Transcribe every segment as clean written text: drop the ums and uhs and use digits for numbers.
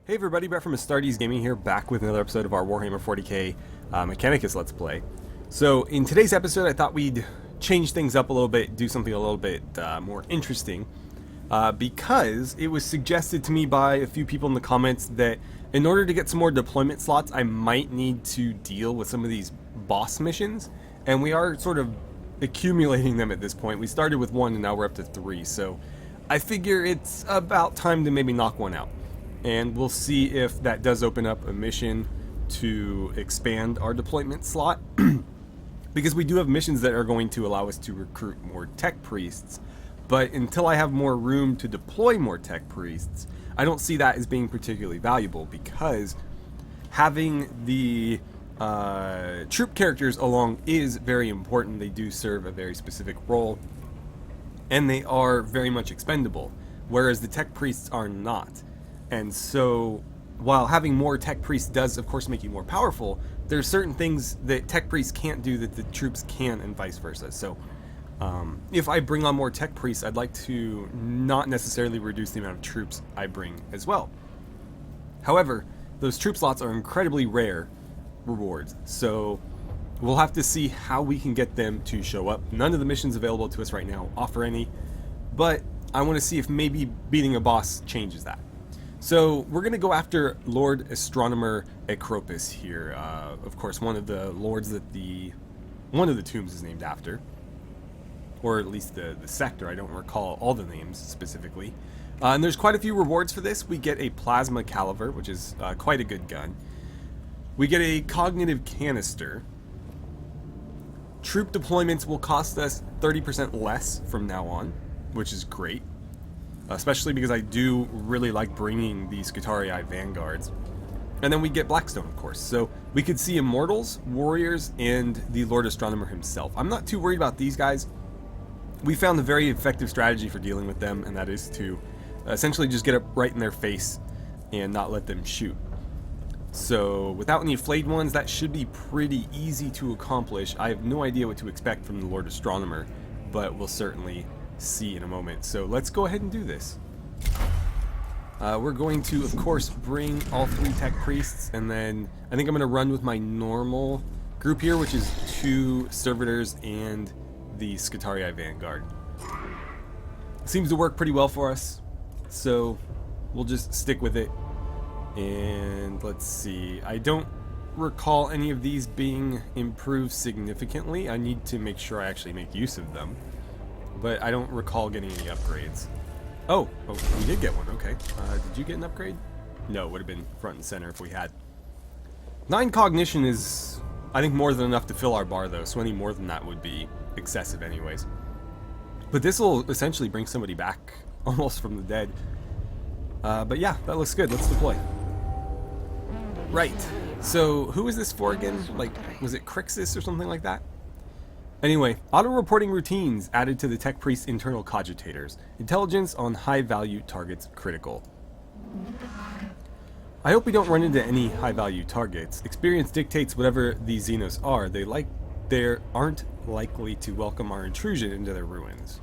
Hey everybody, Brett from AstartesGaming here, back with another episode of our Warhammer 40k Mechanicus Let's Play. So in today's episode I thought we'd change things up a little bit, do something a little bit more interesting, because it was suggested to me by a few people in the comments that in order to get some more deployment slots I might need to deal with some of these boss missions, and we are sort of accumulating them at this point. We started with one and now we're up to 3, so I figure it's about time to maybe knock one out. And we'll see if that does open up a mission to expand our deployment slot. Because we do have missions that are going to allow us to recruit more tech priests. But until I have more room to deploy more tech priests, I don't see that as being particularly valuable, because having the troop characters along is very important. They do serve a very specific role, and they are very much expendable, whereas the tech priests are not. And so, while having more tech priests does, of course, make you more powerful, there are certain things that tech priests can't do that the troops can, and vice versa. So, if I bring on more tech priests, I'd like to not necessarily reduce the amount of troops I bring as well. However, those troop slots are incredibly rare rewards, so we'll have to see how we can get them to show up. None of the missions available to us right now offer any, but I want to see if maybe beating a boss changes that. So we're going to go after Lord Astronomer Ekropis here. Of course, one of the lords that one of the tombs is named after, or at least the sector. I don't recall all the names specifically. And there's quite a few rewards for this. We get a plasma caliver, which is quite a good gun. We get a cognitive canister. Troop deployments will cost us 30% less from now on, which is great. Especially because I do really like bringing the Scutarii Vanguards. And then we get Blackstone, of course. So we could see Immortals, Warriors, and the Lord Astronomer himself. I'm not too worried about these guys. We found a very effective strategy for dealing with them, and that is to essentially just get up right in their face and not let them shoot. So without any flayed ones, that should be pretty easy to accomplish. I have no idea what to expect from the Lord Astronomer, but we'll certainly see in a moment. So let's go ahead and do this. We're going to, of course, bring all 3 tech priests, and then I think I'm going to run with my normal group here, which is 2 servitors and the Scutarii Vanguard. Seems to work pretty well for us, so we'll just stick with it. And let's see, I don't recall any of these being improved significantly. I need to make sure I actually make use of them, but I don't recall getting any upgrades. Oh, we did get one, okay. Did you get an upgrade? No, it would have been front and center if we had. 9 cognition is, I think, more than enough to fill our bar, though, so any more than that would be excessive anyways. But this will essentially bring somebody back almost from the dead. But yeah, that looks good. Let's deploy. Right, so who is this for again? Like, was it Crixus or something like that? Anyway, auto-reporting routines added to the Tech Priest's internal cogitators. Intelligence on high-value targets critical. I hope we don't run into any high-value targets. Experience dictates whatever these xenos are. They aren't likely to welcome our intrusion into their ruins.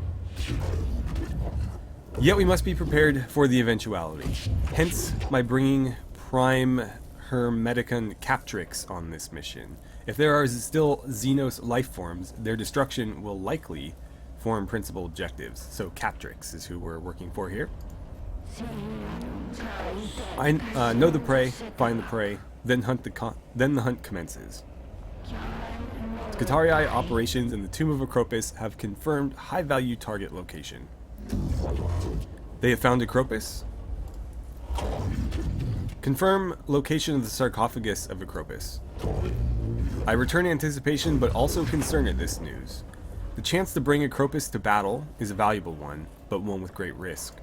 Yet we must be prepared for the eventuality. Hence, my bringing Prime Hermeticon Captrix on this mission. If there are still Xenos life forms, their destruction will likely form principal objectives. So Captrix is who we're working for here. I know the prey, find the prey, then the hunt commences. Scutarii operations in the Tomb of Ekropis have confirmed high-value target location. They have found Ekropis. Confirm location of the sarcophagus of Ekropis. I return anticipation, but also concern at this news. The chance to bring Ekropis to battle is a valuable one, but one with great risk.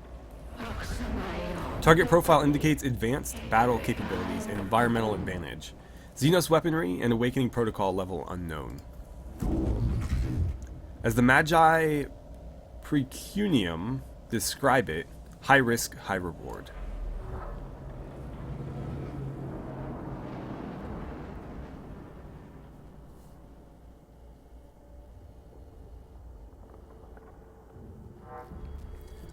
Target profile indicates advanced battle capabilities and environmental advantage. Xenos weaponry and awakening protocol level unknown. As the Magi Precunium describe it, high risk, high reward.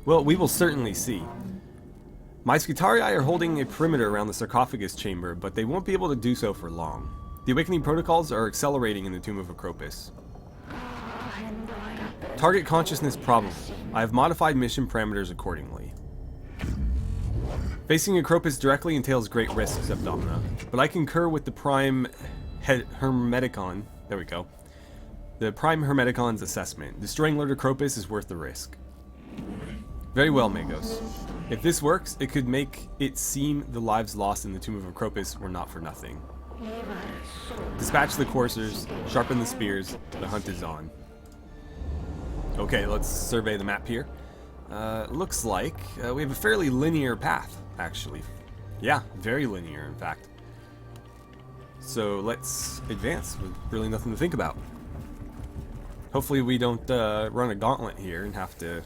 Well, we will certainly see. My Scutarii are holding a perimeter around the Sarcophagus chamber, but they won't be able to do so for long. The awakening protocols are accelerating in the tomb of Ekropis. Target consciousness probable. I have modified mission parameters accordingly. Facing Ekropis directly entails great risks, Abdomina, but I concur with the Prime Hermeticon. There we go. The Prime Hermeticon's assessment. Destroying Lord Ekropis is worth the risk. Very well, Magos. If this works, it could make it seem the lives lost in the tomb of Ekropis were not for nothing. Dispatch the coursers, sharpen the spears, the hunt is on. Okay, let's survey the map here. Looks like we have a fairly linear path, actually. Yeah, very linear, in fact. So let's advance with really nothing to think about. Hopefully we don't run a gauntlet here and have to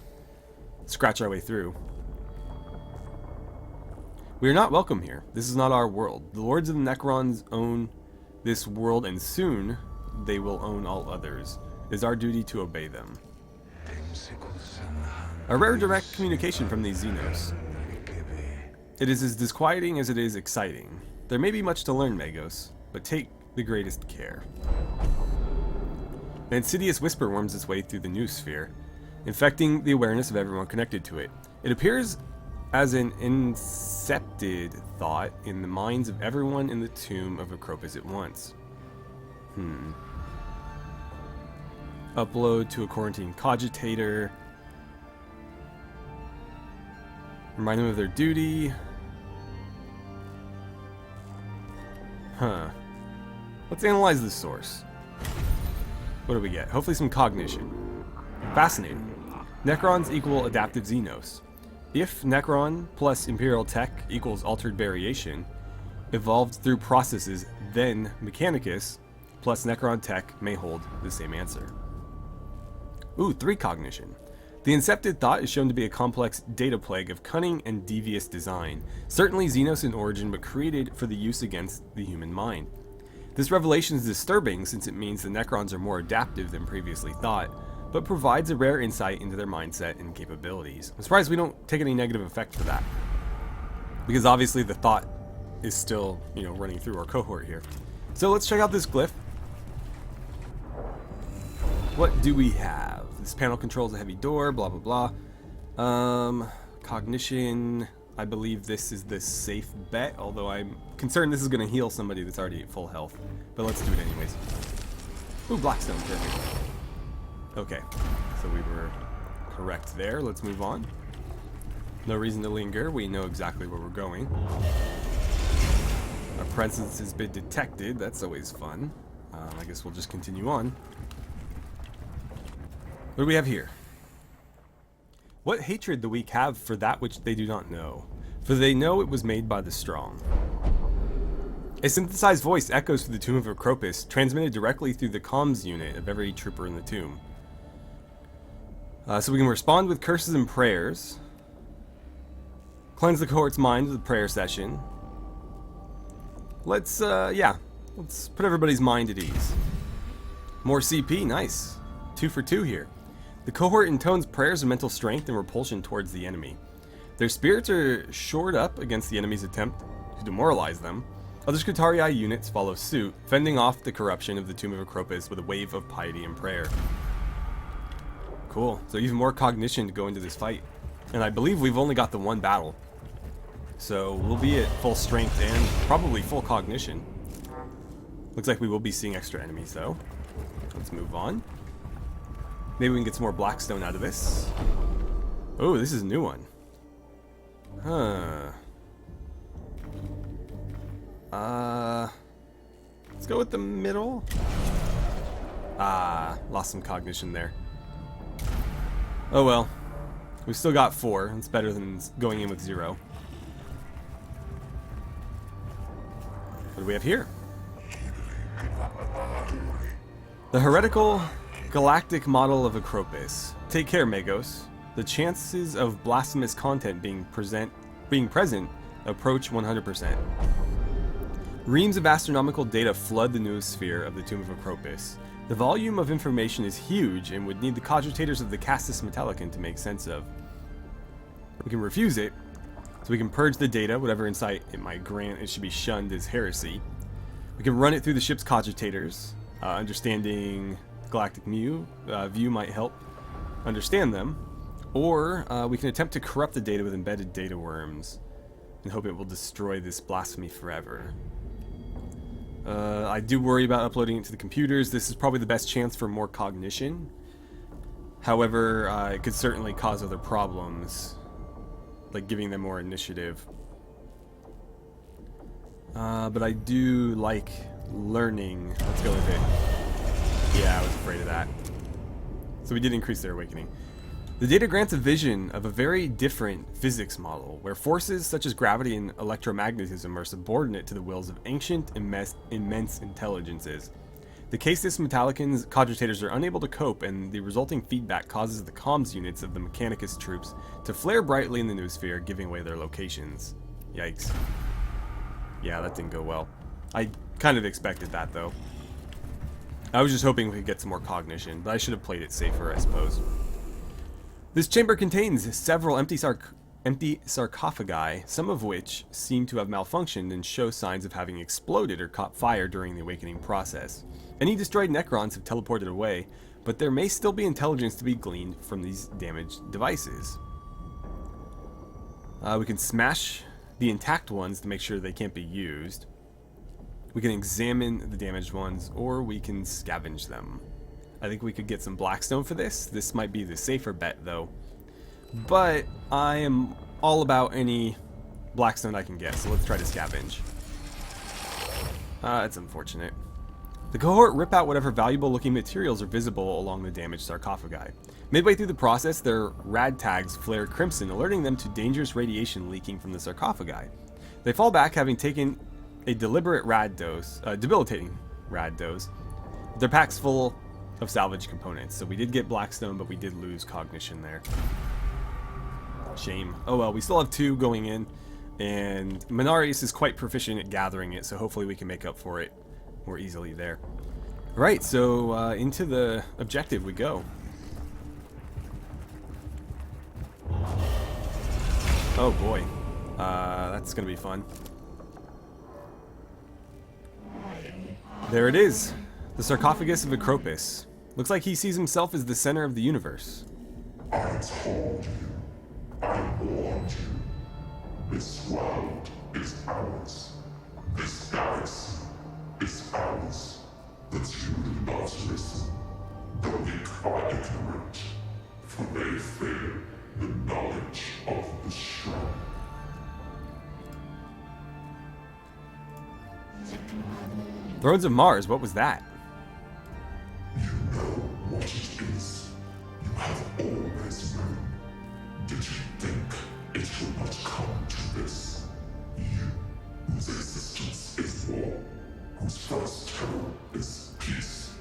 scratch our way through. We are not welcome here. This is not our world. The lords of the Necrons own this world, and soon they will own all others. It is our duty to obey them. A rare direct communication from these xenos. It is as disquieting as it is exciting. There may be much to learn, Magos, but take the greatest care. An insidious whisper worms its way through the new sphere, infecting the awareness of everyone connected to it. It appears as an incepted thought in the minds of everyone in the tomb of Ekropis at once. Upload to a quarantine cogitator. Remind them of their duty. Let's analyze the source. What do we get? Hopefully some cognition. Fascinating. Necrons equal adaptive xenos. If Necron plus Imperial Tech equals altered variation, evolved through processes, then Mechanicus plus Necron Tech may hold the same answer. Ooh, 3 cognition. The incepted thought is shown to be a complex data plague of cunning and devious design, certainly xenos in origin but created for the use against the human mind. This revelation is disturbing since it means the Necrons are more adaptive than previously thought, but provides a rare insight into their mindset and capabilities. I'm surprised we don't take any negative effect for that, because obviously the thought is still, running through our cohort here. So let's check out this glyph. What do we have? This panel controls a heavy door, blah blah blah. Cognition. I believe this is the safe bet, although I'm concerned this is going to heal somebody that's already at full health. But let's do it anyways. Ooh, Blackstone, perfect. Okay, so we were correct there. Let's move on. No reason to linger. We know exactly where we're going. Our presence has been detected. That's always fun. I guess we'll just continue on. What do we have here? What hatred the weak have for that which they do not know, for they know it was made by the strong. A synthesized voice echoes through the tomb of Ekropis, transmitted directly through the comms unit of every trooper in the tomb. So we can respond with curses and prayers. Cleanse the cohort's mind with a prayer session. Let's put everybody's mind at ease. More CP, nice. 2 for 2 here. The cohort intones prayers of mental strength and repulsion towards the enemy. Their spirits are shored up against the enemy's attempt to demoralize them. Other Scutarii units follow suit, fending off the corruption of the tomb of Ekropis with a wave of piety and prayer. Cool. So even more cognition to go into this fight. And I believe we've only got the one battle. So we'll be at full strength and probably full cognition. Looks like we will be seeing extra enemies though. Let's move on. Maybe we can get some more Blackstone out of this. Oh, this is a new one. Let's go with the middle. Lost some cognition there. Oh well. We've still got 4. It's better than going in with 0. What do we have here? The heretical galactic model of Ekropis. Take care, Magos. The chances of blasphemous content being present approach 100%. Reams of astronomical data flood the noosphere of the tomb of Ekropis. The volume of information is huge and would need the cogitators of the Castus Metallicon to make sense of. We can refuse it. So we can purge the data, whatever insight it might grant, it should be shunned as heresy. We can run it through the ship's cogitators. Understanding galactic view might help understand them. Or we can attempt to corrupt the data with embedded data worms and hope it will destroy this blasphemy forever. I do worry about uploading it to the computers. This is probably the best chance for more cognition. However, it could certainly cause other problems, like giving them more initiative. But I do like learning. Let's go with it. Yeah, I was afraid of that. So we did increase their awakening. The data grants a vision of a very different physics model, where forces such as gravity and electromagnetism are subordinate to the wills of ancient, immense intelligences. The Casis Metallican's cogitators are unable to cope, and the resulting feedback causes the comms units of the Mechanicus troops to flare brightly in the noosphere, giving away their locations. Yikes. Yeah, that didn't go well. I kind of expected that, though. I was just hoping we could get some more cognition, but I should have played it safer, I suppose. This chamber contains several empty sarcophagi, some of which seem to have malfunctioned and show signs of having exploded or caught fire during the awakening process. Any destroyed Necrons have teleported away, but there may still be intelligence to be gleaned from these damaged devices. We can smash the intact ones to make sure they can't be used. We can examine the damaged ones, or we can scavenge them. I think we could get some Blackstone for this. This might be the safer bet, though. But I am all about any Blackstone I can get, so let's try to scavenge. It's unfortunate. The cohort rip out whatever valuable-looking materials are visible along the damaged sarcophagi. Midway through the process, their rad tags flare crimson, alerting them to dangerous radiation leaking from the sarcophagi. They fall back, having taken a debilitating rad dose. Their pack's full of salvage components, so we did get Blackstone, but we did lose cognition there. Shame. Oh well, we still have 2 going in, and Minarius is quite proficient at gathering it, so hopefully we can make up for it more easily there. Alright, so into the objective we go. Oh boy. That's gonna be fun. There it is. The sarcophagus of Ekropis. Looks like he sees himself as the center of the universe. I told you. I warned you. This world is ours. This galaxy is ours. The two do not listen. The weak are ignorant, for they fear the knowledge of the strong. Thrones of Mars, what was that? You know what it is. You have always known. Did you think it would not come to this? You, whose existence is war, whose first terror is peace.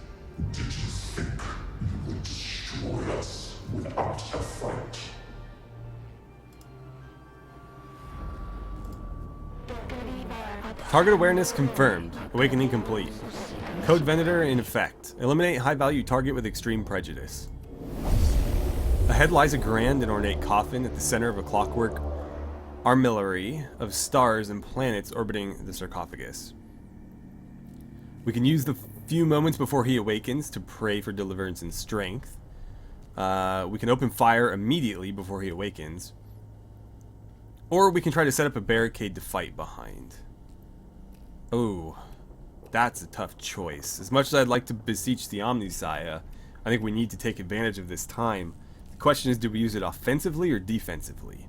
Did you think you would destroy us without a fight? Target awareness confirmed. Awakening complete. Code Venator in effect. Eliminate high-value target with extreme prejudice. Ahead lies a grand and ornate coffin at the center of a clockwork armillary of stars and planets orbiting the sarcophagus. We can use the few moments before he awakens to pray for deliverance and strength. We can open fire immediately before he awakens. Or we can try to set up a barricade to fight behind. Oh, that's a tough choice. As much as I'd like to beseech the Omnissiah, I think we need to take advantage of this time. The question is, do we use it offensively or defensively?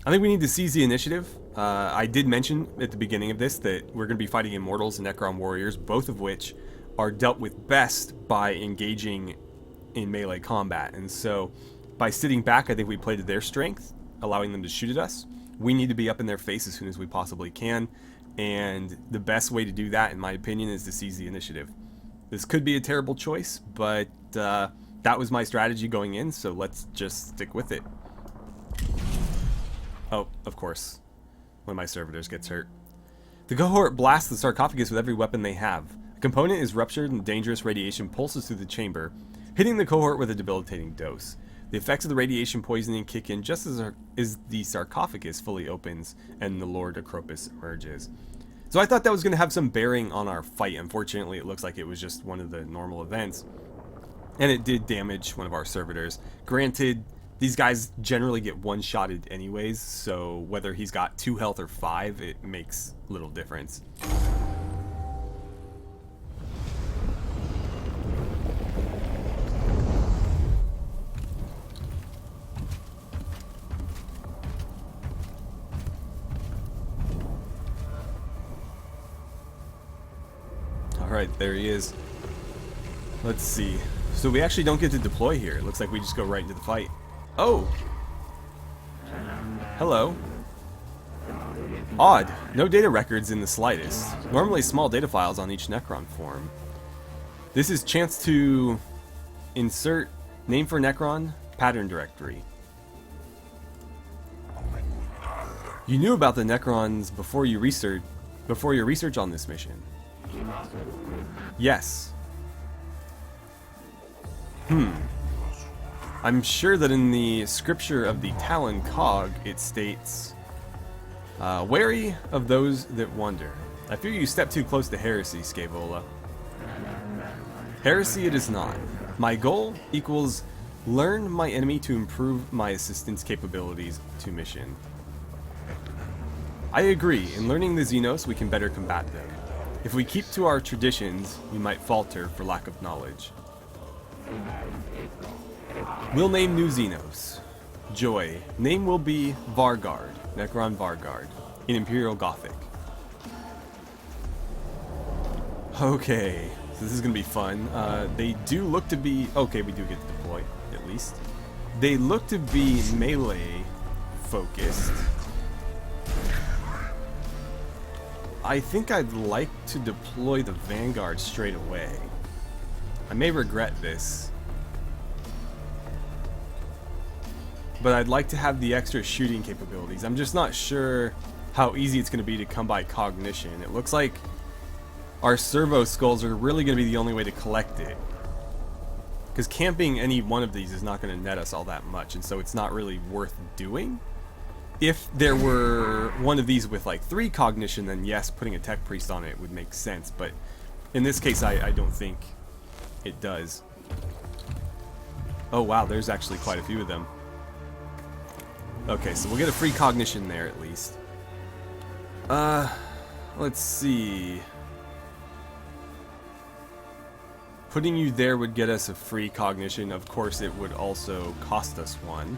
I think we need to seize the initiative. I did mention at the beginning of this that we're going to be fighting Immortals and Necron Warriors, both of which are dealt with best by engaging in melee combat. And so, by sitting back, I think we play to their strength, allowing them to shoot at us. We need to be up in their face as soon as we possibly can, and the best way to do that, in my opinion, is to seize the initiative. This could be a terrible choice, but that was my strategy going in, so let's just stick with it. Oh, of course. One of my servitors gets hurt. The cohort blasts the sarcophagus with every weapon they have. A component is ruptured and dangerous radiation pulses through the chamber, hitting the cohort with a debilitating dose. The effects of the radiation poisoning kick in just as the sarcophagus fully opens and the Lord Ekropis emerges. So I thought that was going to have some bearing on our fight. Unfortunately, it looks like it was just one of the normal events. And it did damage one of our servitors. Granted, these guys generally get one-shotted anyways, so whether he's got 2 health or 5, it makes little difference. Alright, there he is. Let's see. So we actually don't get to deploy here. It looks like we just go right into the fight. Oh! Hello. Odd. No data records in the slightest. Normally small data files on each Necron form. This is chance to insert name for Necron, pattern directory. You knew about the Necrons before your research on this mission. Yes. I'm sure that in the scripture of the Talon Cog, it states, wary of those that wander. I fear you step too close to heresy, Scaevola. Heresy it is not. My goal equals learn my enemy to improve my assistance capabilities to mission. I agree. In learning the xenos, we can better combat them. If we keep to our traditions, we might falter for lack of knowledge. We'll name new xenos. Joy. Name will be Vargard, Necron Vargard, in Imperial Gothic. Okay, so this is gonna be fun. They do look to be... Okay, we do get to deploy, at least. They look to be melee focused. I think I'd like to deploy the Vanguard straight away. I may regret this, but I'd like to have the extra shooting capabilities. I'm just not sure how easy it's going to be to come by cognition. It looks like our servo skulls are really going to be the only way to collect it, because camping any one of these is not going to net us all that much, and so it's not really worth doing. If there were one of these with like 3 cognition, then yes, putting a tech priest on it would make sense, but in this case I don't think it does. Oh wow, there's actually quite a few of them. Okay, so we'll get a free cognition there at least. Let's see. Putting you there would get us a free cognition. Of course, it would also cost us one.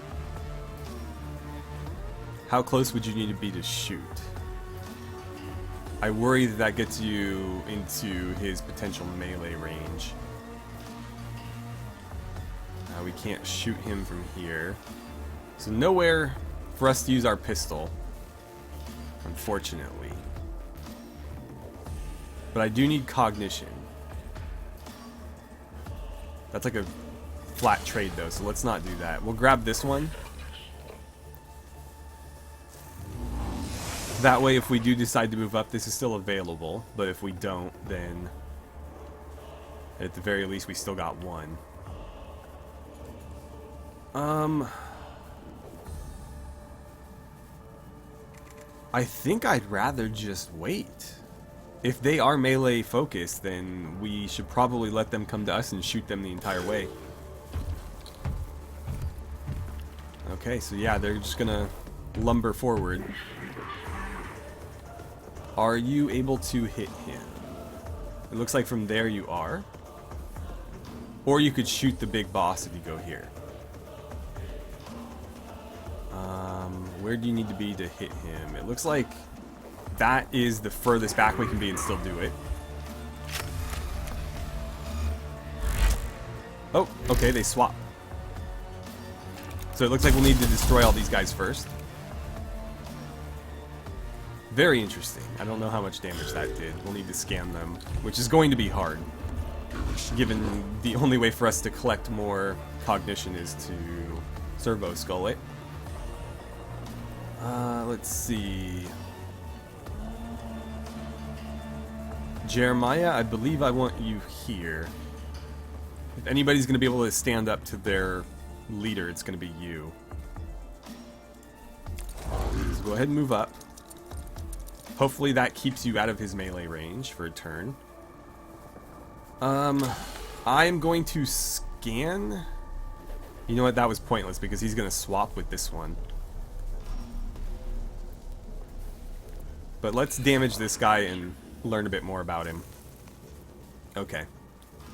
How close would you need to be to shoot? I worry that that gets you into his potential melee range. We can't shoot him from here. So nowhere for us to use our pistol, unfortunately. But I do need cognition. That's like a flat trade though, so let's not do that. We'll grab this one. That way, if we do decide to move up, this is still available. But if we don't, then at the very least, we still got one. I think I'd rather just wait. If they are melee focused, then we should probably let them come to us and shoot them the entire way. Okay, so yeah, they're just gonna lumber forward. Are you able to hit him? It looks like from there you are. Or you could shoot the big boss if you go here. Where do you need to be to hit him? It looks like that is the furthest back we can be and still do it. Oh, okay, they swap. So it looks like we'll need to destroy all these guys first. Very interesting. I don't know how much damage that did. We'll need to scan them, which is going to be hard, given the only way for us to collect more cognition is to servo skull it. Let's see. Jeremiah, I believe I want you here. If anybody's going to be able to stand up to their leader, it's going to be you. So go ahead and move up. Hopefully that keeps you out of his melee range for a turn. I am going to scan. You know what? That was pointless because he's going to swap with this one. But let's damage this guy and learn a bit more about him. Okay.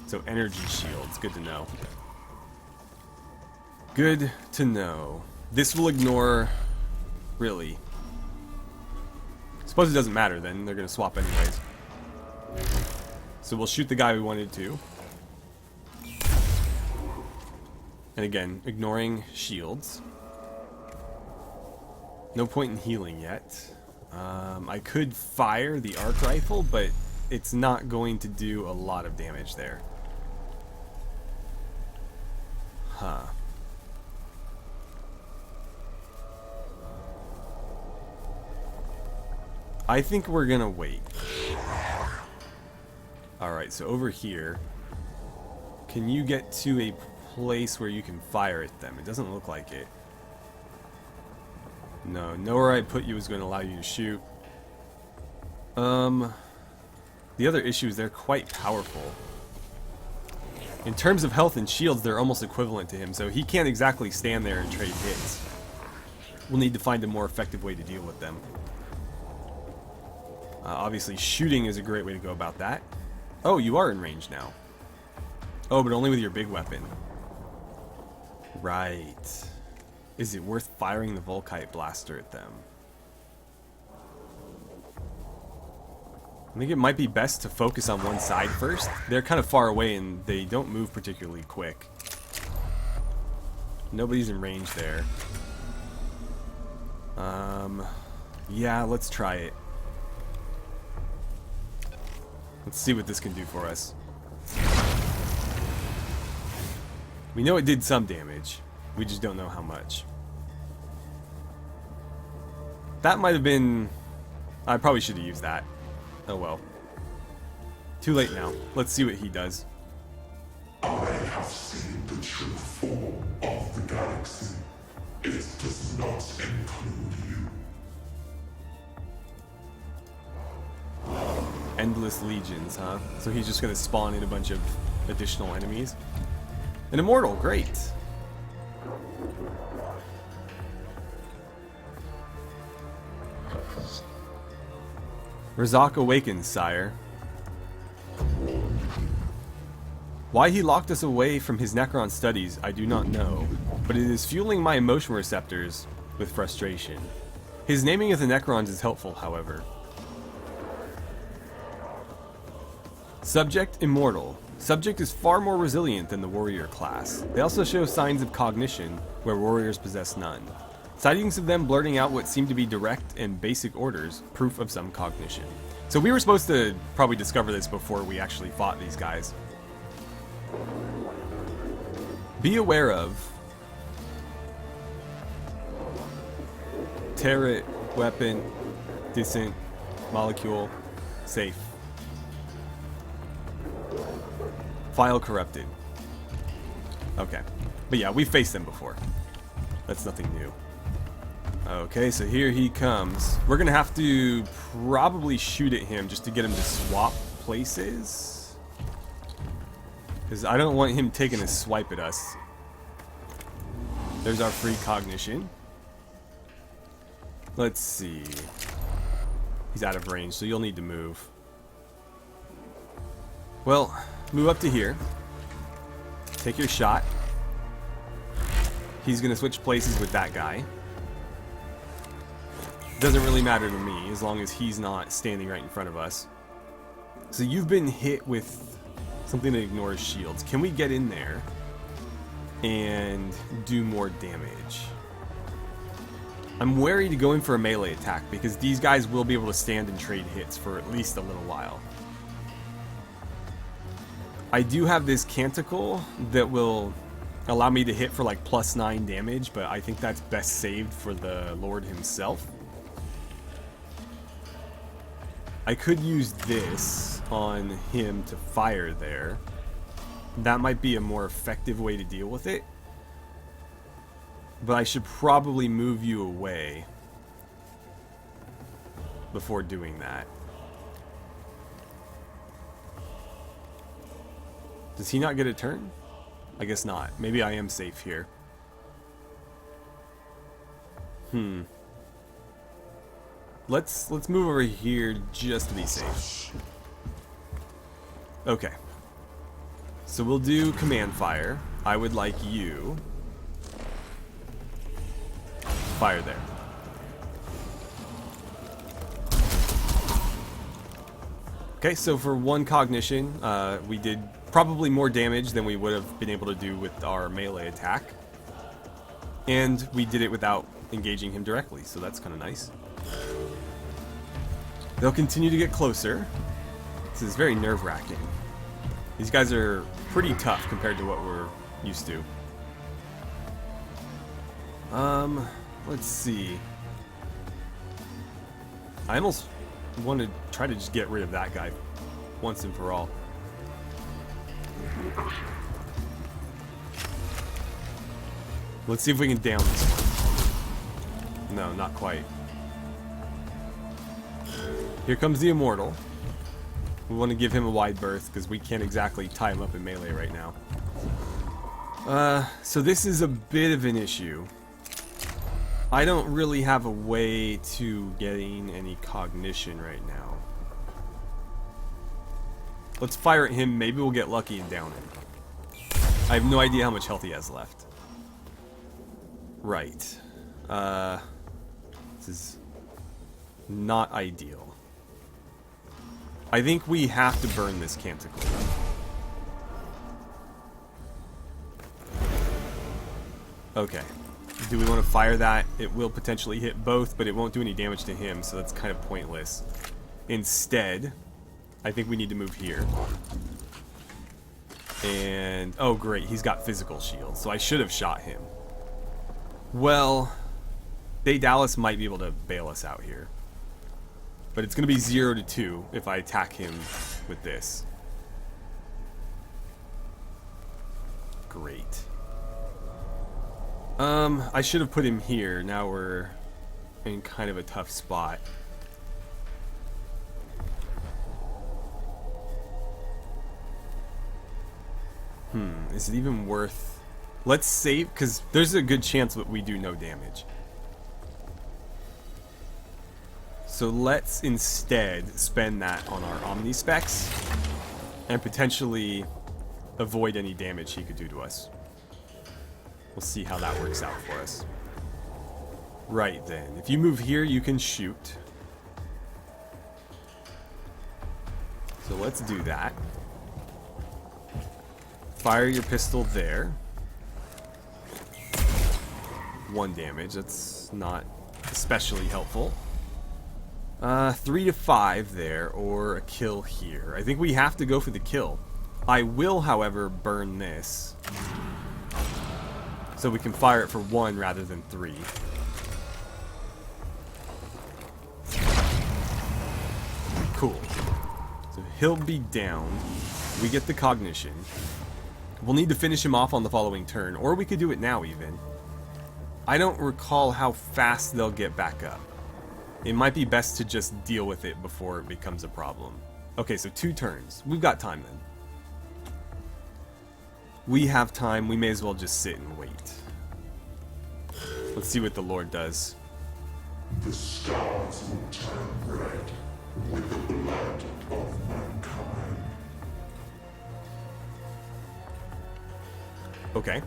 So energy shields. Good to know. Good to know. This will ignore... Really. Suppose it doesn't matter then. They're going to swap anyways. So we'll shoot the guy we wanted to. And again, ignoring shields. No point in healing yet. I could fire the arc rifle, but it's not going to do a lot of damage there. Huh. I think we're gonna wait. Alright, so over here, can you get to a place where you can fire at them? It doesn't look like it. No, nowhere I put you is going to allow you to shoot. The other issue is they're quite powerful. In terms of health and shields, they're almost equivalent to him, so he can't exactly stand there and trade hits. We'll need to find a more effective way to deal with them. Obviously, shooting is a great way to go about that. Oh, you are in range now. Oh, but only with your big weapon. Right. Is it worth firing the Volkite blaster at them? I think it might be best to focus on one side first. They're kind of far away and they don't move particularly quick. Nobody's in range there. Yeah, let's try it. Let's see what this can do for us. We know it did some damage. We just don't know how much. That might have been... I probably should have used that. Oh well. Too late now. Let's see what he does. I have seen the true form of the galaxy. It does not include you. Endless legions, huh? So he's just gonna spawn in a bunch of additional enemies. An immortal, great. Razak awakens, sire. Why he locked us away from his Necron studies, I do not know, but it is fueling my emotion receptors with frustration. His naming of the Necrons is helpful, however. Subject immortal. Subject is far more resilient than the warrior class. They also show signs of cognition, where warriors possess none. Sightings of them blurting out what seem to be direct and basic orders, proof of some cognition. So we were supposed to probably discover this before we actually fought these guys. Be aware of turret, weapon, distant, molecule, safe. File corrupted. Okay. But yeah, we faced them before. That's nothing new. Okay, so here he comes. We're gonna have to probably shoot at him just to get him to swap places. Because I don't want him taking a swipe at us. There's our free cognition. Let's see. He's out of range, so you'll need to move. Well, move up to here. Take your shot. He's gonna switch places with that guy. Doesn't really matter to me as long as he's not standing right in front of us. So you've been hit with something that ignores shields. Can we get in there and do more damage? I'm wary to go in for a melee attack because these guys will be able to stand and trade hits for at least a little while. I do have this canticle that will allow me to hit for like +9 damage, but I think that's best saved for the Lord himself. I could use this on him to fire there. That might be a more effective way to deal with it. But I should probably move you away before doing that. Does he not get a turn? I guess not. Maybe I am safe here. Let's move over here just to be safe. Okay. So we'll do command fire. I would like you fire there. Okay, so for 1 cognition, we did probably more damage than we would have been able to do with our melee attack. And we did it without engaging him directly, so that's kind of nice. They'll continue to get closer. This is very nerve-wracking. These guys are pretty tough compared to what we're used to. Let's see. I almost want to try to just get rid of that guy once and for all. Let's see if we can down this one. No, not quite. Here comes the Immortal. We want to give him a wide berth because we can't exactly tie him up in melee right now. So this is a bit of an issue. I don't really have a way to gain any cognition right now. Let's fire at him. Maybe we'll get lucky and down him. I have no idea how much health he has left. Right. This is not ideal. I think we have to burn this canticle. Okay. Do we want to fire that? It will potentially hit both, but it won't do any damage to him, so that's kind of pointless. Instead, I think we need to move here. And, oh great, he's got physical shield, so I should have shot him. Well, Dallas might be able to bail us out here. But it's going to be 0 to 2 if I attack him with this. Great. I should have put him here. Now we're in kind of a tough spot. Is it even worth... Let's save, because there's a good chance that we do no damage. So let's instead spend that on our Omnispecs and potentially avoid any damage he could do to us. We'll see how that works out for us. Right then, if you move here, you can shoot. So let's do that. Fire your pistol there. 1 damage, that's not especially helpful. 3 to 5 there, or a kill here. I think we have to go for the kill. I will, however, burn this. So we can fire it for 1 rather than 3. Cool. So he'll be down. We get the cognition. We'll need to finish him off on the following turn, or we could do it now even. I don't recall how fast they'll get back up. It might be best to just deal with it before it becomes a problem. Okay, so 2 turns. We've got time then. We have time. We may as well just sit and wait. Let's see what the Lord does. The stars will turn red with the blood of mankind. Okay.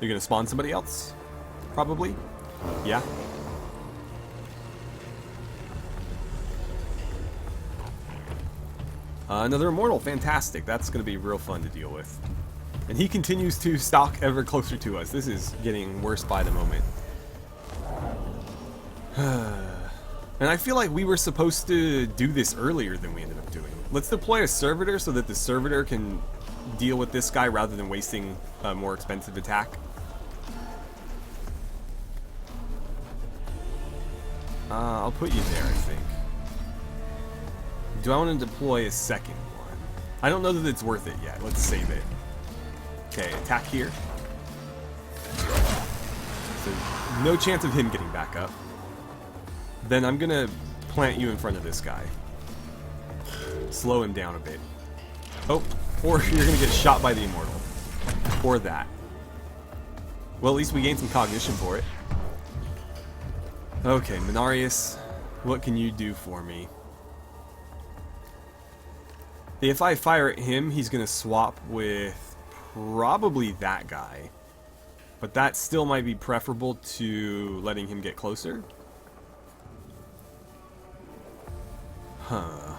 You're gonna spawn somebody else? Probably? Yeah. Another Immortal. Fantastic. That's gonna be real fun to deal with. And he continues to stalk ever closer to us. This is getting worse by the moment. And I feel like we were supposed to do this earlier than we ended up doing. Let's deploy a servitor so that the servitor can deal with this guy rather than wasting a more expensive attack. I'll put you there, I think. Do I want to deploy a second one? I don't know that it's worth it yet. Let's save it. Okay, attack here. So so no chance of him getting back up. Then I'm gonna plant you in front of this guy. Slow him down a bit. Oh, or you're gonna get shot by the Immortal. Or that. Well, at least we gained some cognition for it. Okay, Minarius, what can you do for me? If I fire at him, he's gonna swap with probably that guy. But that still might be preferable to letting him get closer. Huh.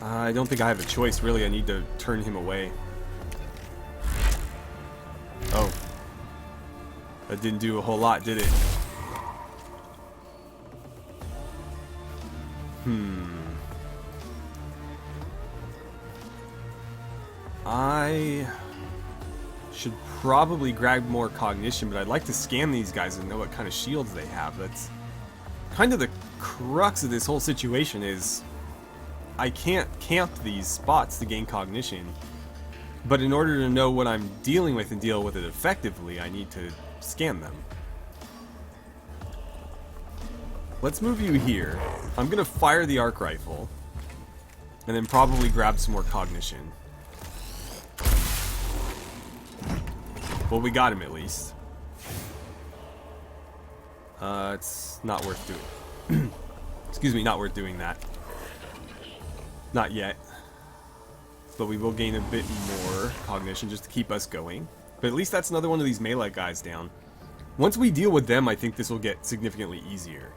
I don't think I have a choice, really. I need to turn him away. Oh. That didn't do a whole lot, did it? I should probably grab more cognition, but I'd like to scan these guys and know what kind of shields they have. That's kind of the crux of this whole situation is I can't camp these spots to gain cognition, but in order to know what I'm dealing with and deal with it effectively, I need to scan them. Let's move you here. I'm gonna fire the arc rifle, and then probably grab some more cognition. Well, we got him at least. It's not worth doing. Excuse me, not worth doing that. Not yet. But we will gain a bit more cognition just to keep us going. But at least that's another one of these melee guys down. Once we deal with them, I think this will get significantly easier.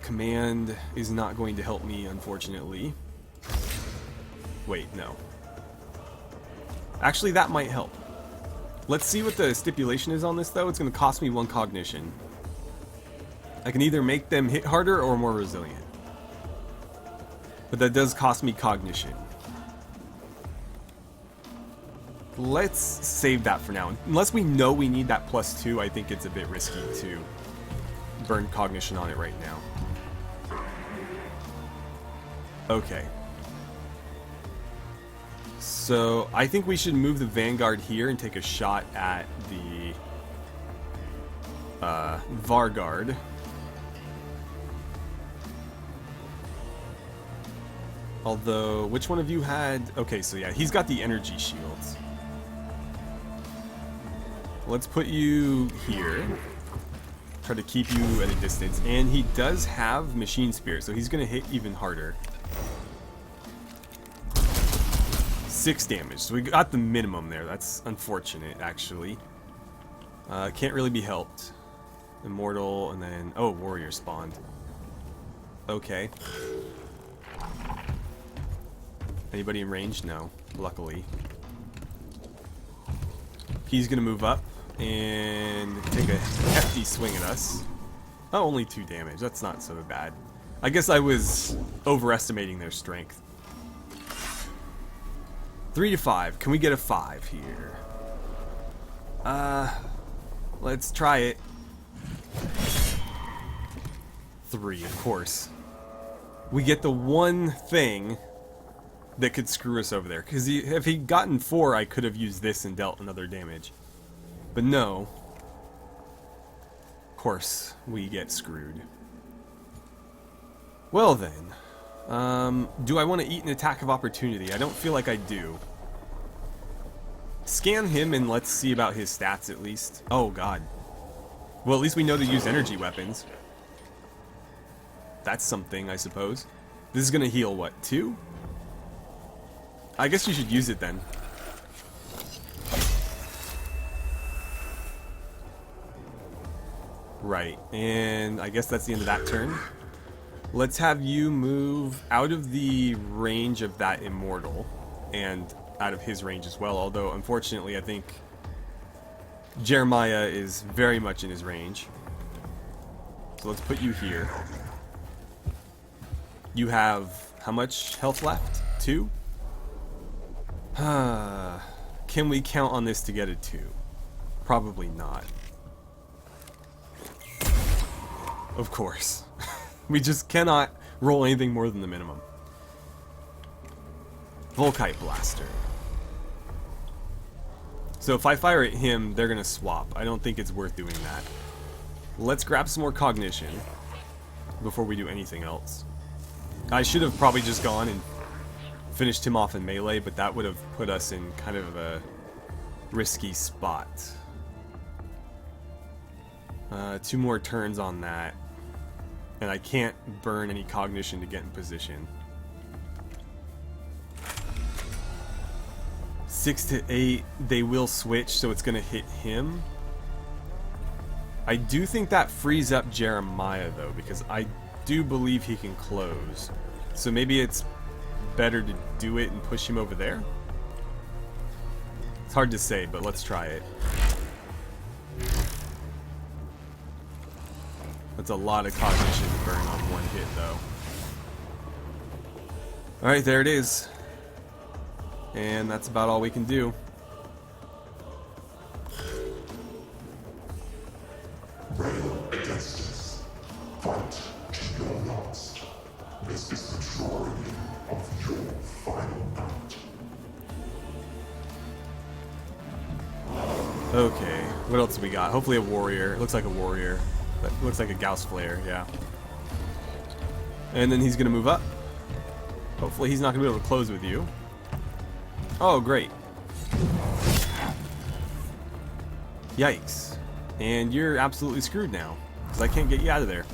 Command is not going to help me, unfortunately. Wait, no. Actually, that might help. Let's see what the stipulation is on this, though. It's going to cost me 1 cognition. I can either make them hit harder or more resilient. But that does cost me cognition. Let's save that for now. Unless we know we need that +2, I think it's a bit risky to burn cognition on it right now. Okay. So, I think we should move the Vanguard here and take a shot at the Varguard. Although, which one of you had... Okay, so yeah, he's got the energy shields. Let's put you here. Try to keep you at a distance. And he does have Machine Spirit, so he's going to hit even harder. 6 damage. So we got the minimum there. That's unfortunate, actually. Can't really be helped. Immortal, and then... Oh, Warrior spawned. Okay. Anybody in range? No, luckily. He's gonna move up and take a hefty swing at us. Oh, only 2 damage. That's not so bad. I guess I was overestimating their strength. 3 to 5. Can we get a 5 here? Let's try it. 3, of course. We get the one thing that could screw us over there. Because if he'd gotten 4, I could have used this and dealt another damage. But no. Of course, we get screwed. Well then. Do I want to eat an attack of opportunity? I don't feel like I do. Scan him and let's see about his stats at least. Oh god. Well, at least we know to use energy weapons. That's something, I suppose. This is going to heal, what, 2? I guess you should use it then. Right, and I guess that's the end of that turn. Let's have you move out of the range of that Immortal, and out of his range as well, although unfortunately I think Jeremiah is very much in his range. So let's put you here. You have how much health left? 2? Can we count on this to get a 2? Probably not. Of course. We just cannot roll anything more than the minimum. Volkite Blaster. So if I fire at him, they're going to swap. I don't think it's worth doing that. Let's grab some more cognition before we do anything else. I should have probably just gone and finished him off in melee, but that would have put us in kind of a risky spot. 2 more turns on that. And I can't burn any cognition to get in position. 6 to 8, they will switch, so it's going to hit him. I do think that frees up Jeremiah, though, because I do believe he can close. So maybe it's better to do it and push him over there? It's hard to say, but let's try it. That's a lot of cognition to burn on one hit, though. Alright, there it is. And that's about all we can do. Rail against us. Fight to your last. This is the drawing in of your final night. Okay, what else do we got? Hopefully a warrior. It looks like a warrior. That looks like a Gauss Flare, yeah. And then he's going to move up. Hopefully he's not going to be able to close with you. Oh, great. Yikes. And you're absolutely screwed now, because I can't get you out of there.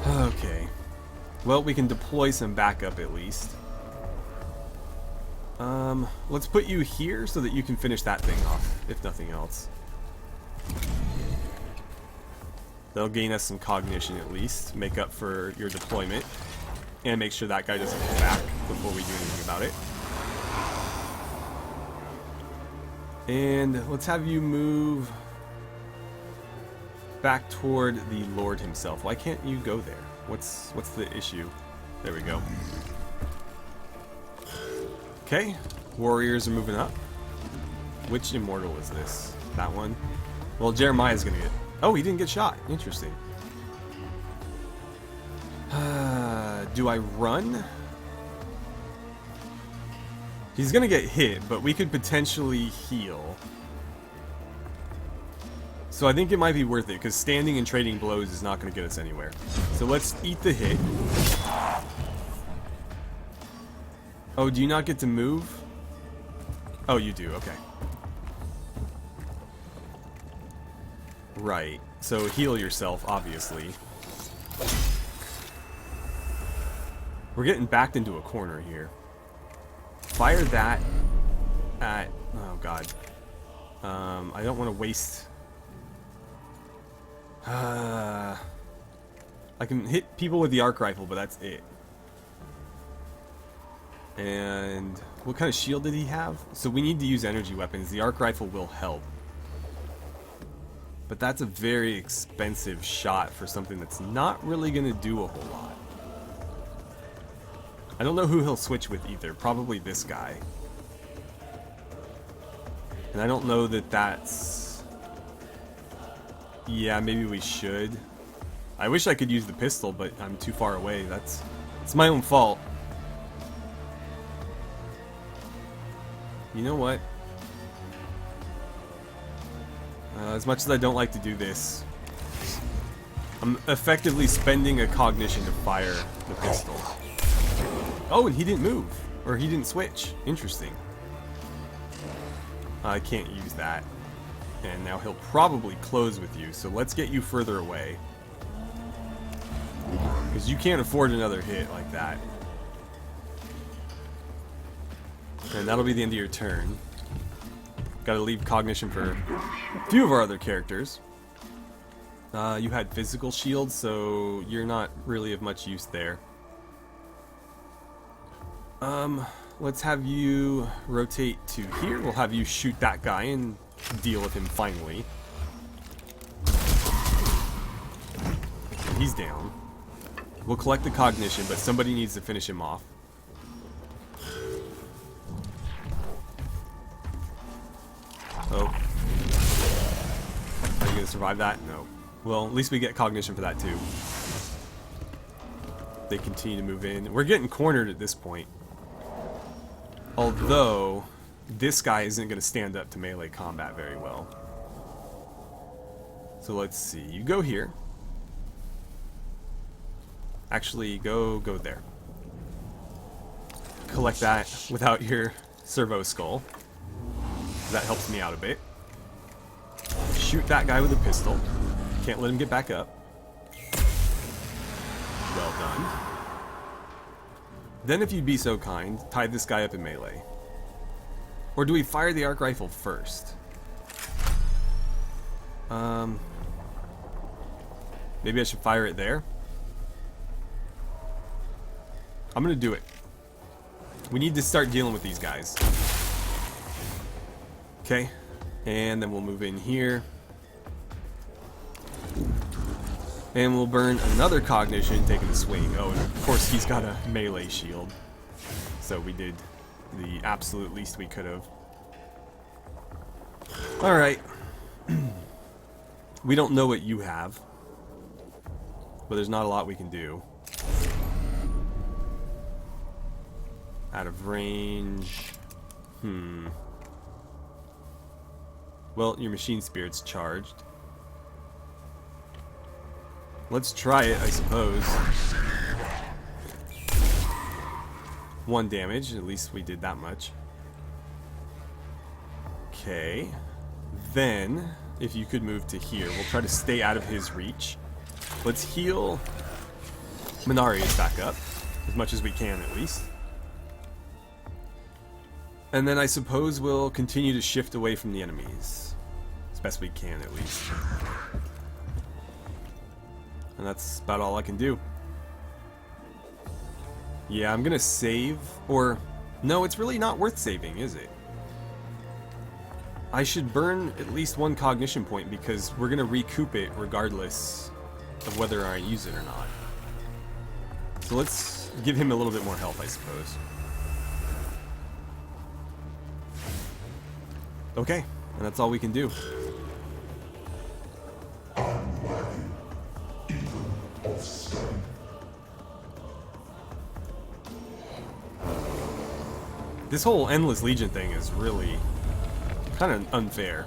Okay. Well, we can deploy some backup at least. Let's put you here so that you can finish that thing off, if nothing else. That'll gain us some cognition at least, make up for your deployment, and make sure that guy doesn't come back before we do anything about it. And let's have you move back toward the Lord himself. Why can't you go there? What's the issue? There we go. Okay, warriors are moving up. Which immortal is this? That one? Well, Jeremiah's gonna get... Oh, he didn't get shot. Interesting. Do I run? He's gonna get hit, but we could potentially heal. So I think it might be worth it, because standing and trading blows is not gonna get us anywhere. So let's eat the hit. Oh, do you not get to move? Oh, you do, okay. Right, so heal yourself, obviously. We're getting backed into a corner here. Fire that at... Oh, God. I don't want to waste... I can hit people with the arc rifle, but that's it. And what kind of shield did he have? So we need to use energy weapons. The arc rifle will help. But that's a very expensive shot for something that's not really going to do a whole lot. I don't know who he'll switch with either. Probably this guy. And I don't know that that's... Yeah, maybe we should. I wish I could use the pistol, but I'm too far away. It's my own fault. You know what? As much as I don't like to do this, I'm effectively spending a cognition to fire the pistol. Oh, and he didn't move. Or he didn't switch. Interesting. I can't use that. And now he'll probably close with you, so let's get you further away. Because you can't afford another hit like that. And that'll be the end of your turn. Gotta leave cognition for a few of our other characters. You had physical shield, so you're not really of much use there. Let's have you rotate to here. We'll have you shoot that guy and deal with him finally. He's down. We'll collect the cognition, but somebody needs to finish him off. Oh. Are you going to survive that? No. Well, at least we get cognition for that too. They continue to move in. We're getting cornered at this point. Although, this guy isn't going to stand up to melee combat very well. So let's see. You go here. Actually, go there. Collect that without your servo skull. That helps me out a bit. Shoot that guy with a pistol. Can't let him get back up. Well done. Then if you'd be so kind, tie this guy up in melee. Or do we fire the arc rifle first? Maybe I should fire it there? I'm gonna do it. We need to start dealing with these guys. Okay, and then we'll move in here. And we'll burn another cognition, taking a swing. Oh, and of course he's got a melee shield. So we did the absolute least we could have. Alright. We don't know what you have. But there's not a lot we can do. Out of range. Well, your machine spirit's charged. Let's try it, I suppose. 1 damage, at least we did that much. Okay. Then, if you could move to here, we'll try to stay out of his reach. Let's heal Minarius back up, as much as we can at least. And then I suppose we'll continue to shift away from the enemies. As best we can at least. And that's about all I can do. Yeah, I'm gonna save, or... No, it's really not worth saving, is it? I should burn at least 1 cognition point because we're gonna recoup it regardless of whether I use it or not. So let's give him a little bit more health, I suppose. Okay, and that's all we can do. This whole Endless Legion thing is really kind of unfair.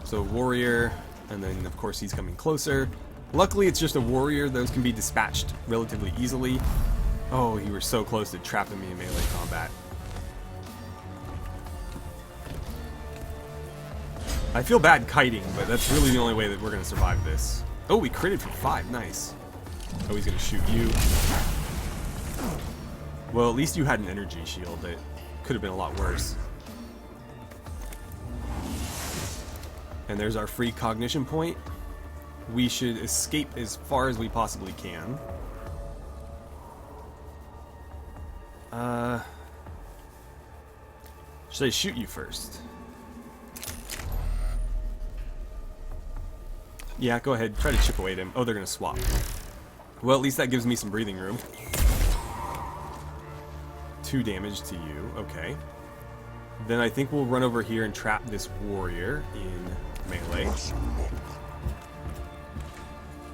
So warrior, and then of course he's coming closer. Luckily it's just a warrior, those can be dispatched relatively easily. Oh, you were so close to trapping me in melee combat. I feel bad kiting, but that's really the only way that we're going to survive this. Oh, we critted for 5, nice. Oh, he's going to shoot you. Well, at least you had an energy shield. It could have been a lot worse. And there's our free cognition point. We should escape as far as we possibly can. Should I shoot you first? Yeah, go ahead. Try to chip away at him. Oh, they're going to swap. Well, at least that gives me some breathing room. 2 damage to you. Okay. Then I think we'll run over here and trap this warrior in melee.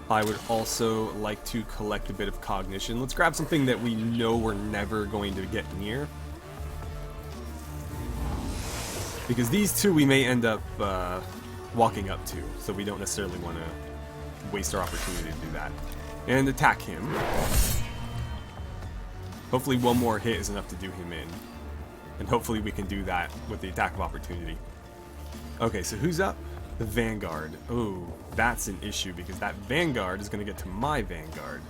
I would also like to collect a bit of cognition. Let's grab something that we know we're never going to get near. Because these two we may end up walking up to, so we don't necessarily want to waste our opportunity to do that. And attack him. Hopefully 1 more hit is enough to do him in. And hopefully we can do that with the attack of opportunity. Okay, so who's up? The Vanguard. Oh, that's an issue because that Vanguard is going to get to my Vanguard.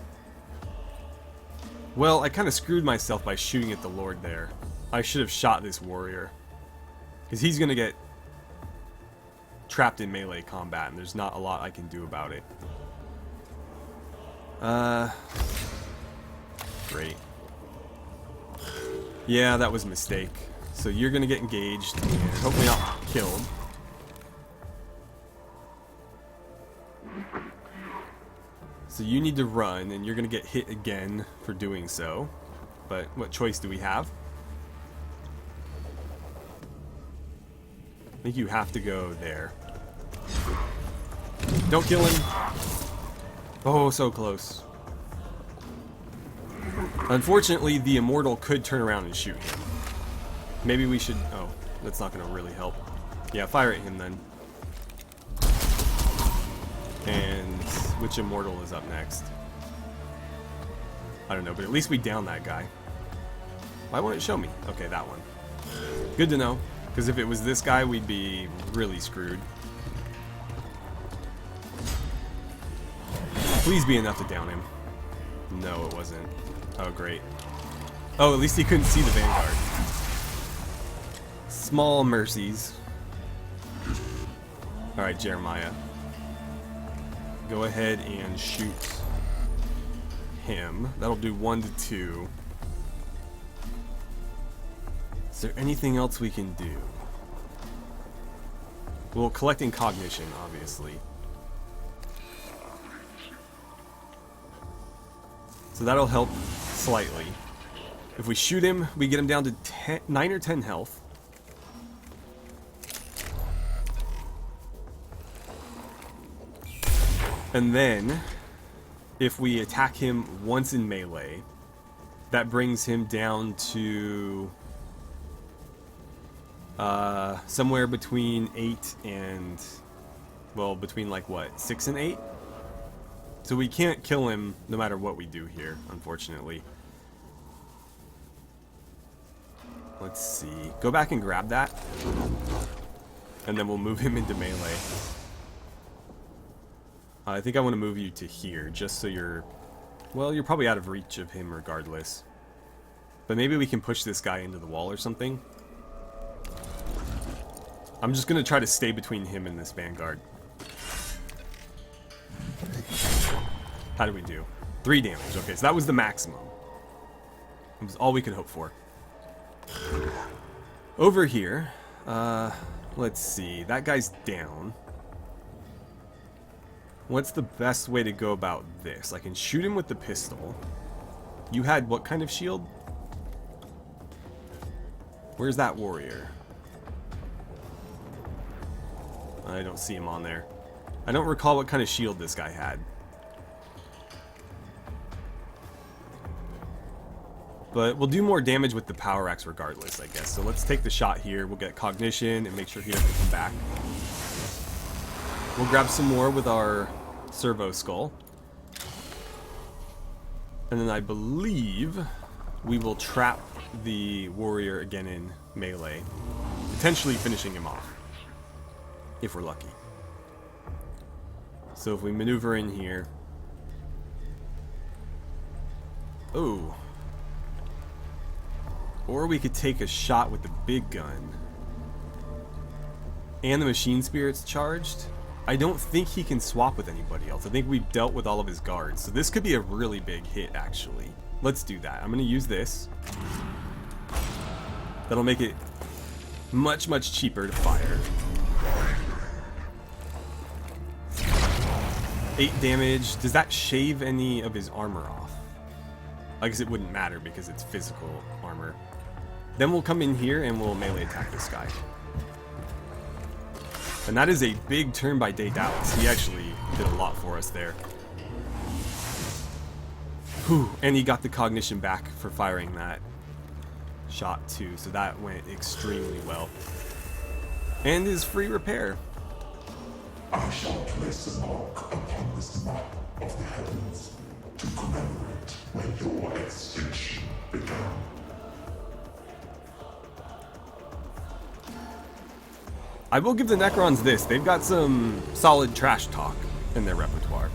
Well, I kind of screwed myself by shooting at the Lord there. I should have shot this warrior. Because he's going to get trapped in melee combat, and there's not a lot I can do about it. Great. Yeah, that was a mistake. So you're going to get engaged, and hopefully not killed. So you need to run, and you're going to get hit again for doing so. But what choice do we have? I think you have to go there. Don't kill him. Oh, so close. Unfortunately, the Immortal could turn around and shoot him. Maybe we should... Oh, that's not going to really help. Yeah, fire at him then. And which immortal is up next? I don't know, but at least we down that guy. Why won't it show me? Okay, that one. Good to know, because if it was this guy, we'd be really screwed. Please be enough to down him. No, it wasn't. Oh, great. Oh, at least he couldn't see the Vanguard. Small mercies. Alright, Jeremiah. Go ahead and shoot him. That'll do 1 to 2. Is there anything else we can do? Well, collecting cognition, obviously. So that'll help slightly. If we shoot him, we get him down to 9 or 10 health. And then, if we attack him once in melee, that brings him down to somewhere between 8 and, well, between like what, 6 and 8? So we can't kill him no matter what we do here, unfortunately. Let's see. Go back and grab that. And then we'll move him into melee. I think I want to move you to here, just so you're... Well, you're probably out of reach of him regardless. But maybe we can push this guy into the wall or something. I'm just going to try to stay between him and this Vanguard. How do we do? 3 damage. Okay, so that was the maximum. It was all we could hope for. Over here, let's see. That guy's down. What's the best way to go about this? I can shoot him with the pistol. You had what kind of shield? Where's that warrior? I don't see him on there. I don't recall what kind of shield this guy had. But we'll do more damage with the power axe regardless, I guess. So let's take the shot here. We'll get cognition and make sure he doesn't come back. We'll grab some more with our servo skull. And then I believe we will trap the warrior again in melee, potentially finishing him off, if we're lucky. So if we maneuver in here... Oh. Or we could take a shot with the big gun. And the machine spirit's charged. I don't think he can swap with anybody else. I think we've dealt with all of his guards. So this could be a really big hit, actually. Let's do that. I'm going to use this. That'll make it much, much cheaper to fire. 8 damage. Does that shave any of his armor off? I guess it wouldn't matter because it's physical armor. Then we'll come in here and we'll melee attack this guy. And that is a big turn by Day Dallas. He actually did a lot for us there. Whew. And he got the cognition back for firing that shot too, so that went extremely well. And his free repair. I shall place a mark upon this map of the heavens to commemorate when your extinction began. I will give the Necrons this. They've got some solid trash talk in their repertoire.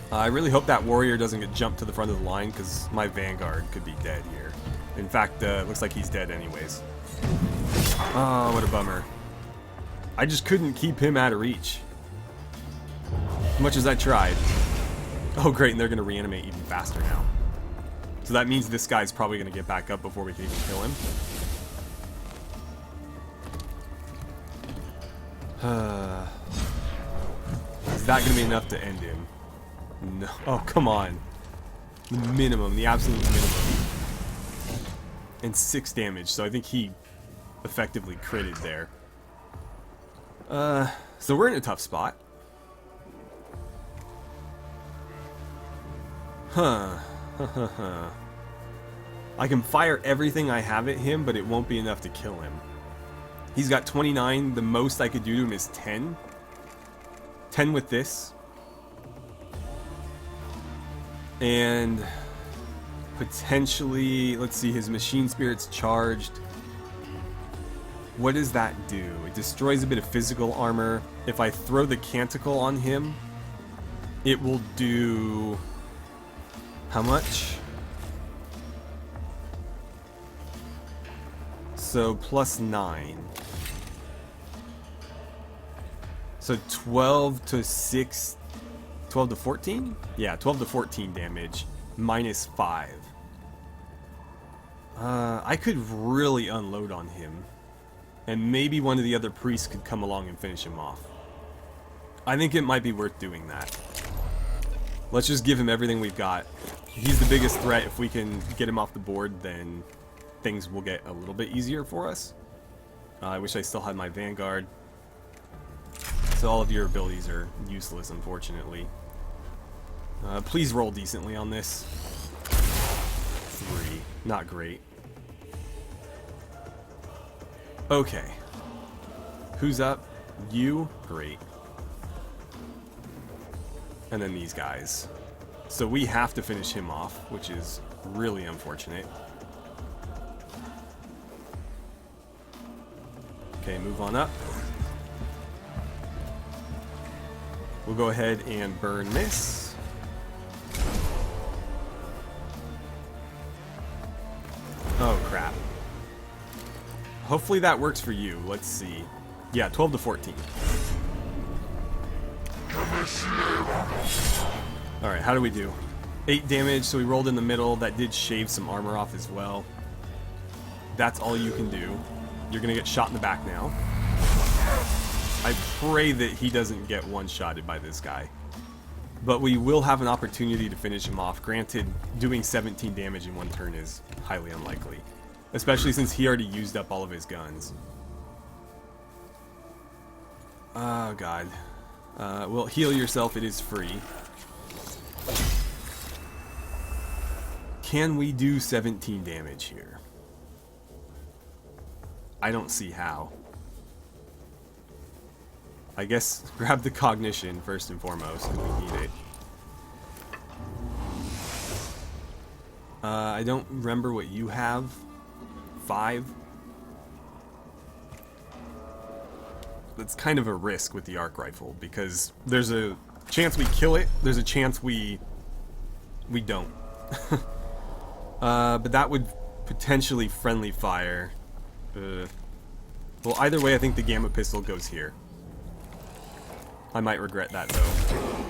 I really hope that warrior doesn't get jumped to the front of the line, because my Vanguard could be dead here. In fact, it looks like he's dead anyways. Oh, what a bummer. I just couldn't keep him out of reach. As much as I tried. Oh great, and they're going to reanimate even faster now. So that means this guy's probably going to get back up before we can even kill him. Is that going to be enough to end him? No. Oh, come on. The minimum, the absolute minimum. And 6 damage, so I think he effectively critted there. So we're in a tough spot. Huh. I can fire everything I have at him, but it won't be enough to kill him. He's got 29. The most I could do to him is 10. 10 with this. And potentially, let's see, his machine spirit's charged. What does that do? It destroys a bit of physical armor. If I throw the canticle on him, it will do... how much? So plus 9. So 12 to 6... 12 to 14? Yeah, 12 to 14 damage. Minus 5. I could really unload on him. And maybe one of the other priests could come along and finish him off. I think it might be worth doing that. Let's just give him everything we've got. He's the biggest threat. If we can get him off the board, then things will get a little bit easier for us. I wish I still had my Vanguard. So all of your abilities are useless, unfortunately. Please roll decently on this. 3. Not great. Okay. Who's up? You? Great. And then these guys. So we have to finish him off, which is really unfortunate. Okay, move on up. We'll go ahead and burn this. Oh, crap. Hopefully that works for you. Let's see. Yeah, 12 to 14. Alright, how do we do? 8 damage, so we rolled in the middle. That did shave some armor off as well. That's all you can do. You're gonna get shot in the back now. I pray that he doesn't get one-shotted by this guy. But we will have an opportunity to finish him off. Granted, doing 17 damage in one turn is highly unlikely. Especially since he already used up all of his guns. Oh, God. Well, heal yourself. It is free. Can we do 17 damage here? I don't see how. I guess grab the cognition first and foremost, because we need it. I don't remember what you have. 5? That's kind of a risk with the arc rifle, because there's a chance we kill it, there's a chance we don't. But that would potentially friendly fire. Well, either way, I think the gamma pistol goes here. I might regret that, though.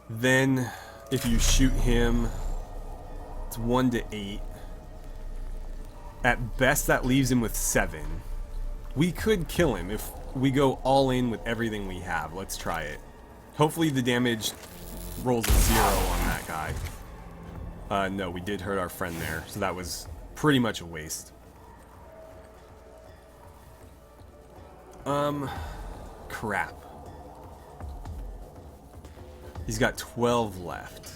Then, if you shoot him, it's 1 to 8. At best, that leaves him with 7. We could kill him if we go all in with everything we have. Let's try it. Hopefully the damage rolls a 0 on that guy. No, we did hurt our friend there, so that was pretty much a waste. Crap. He's got 12 left.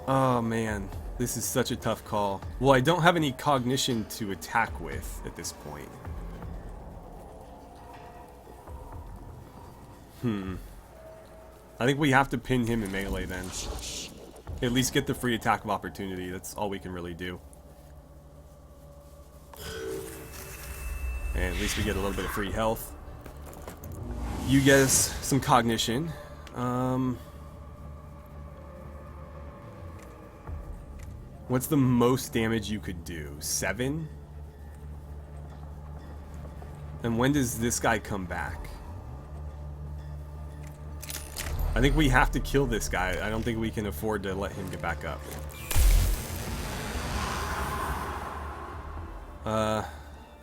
Oh man, this is such a tough call. Well, I don't have any cognition to attack with at this point. I think we have to pin him in melee then. At least get the free attack of opportunity. That's all we can really do. And at least we get a little bit of free health. You get us some cognition. What's the most damage you could do? 7? And when does this guy come back? I think we have to kill this guy. I don't think we can afford to let him get back up.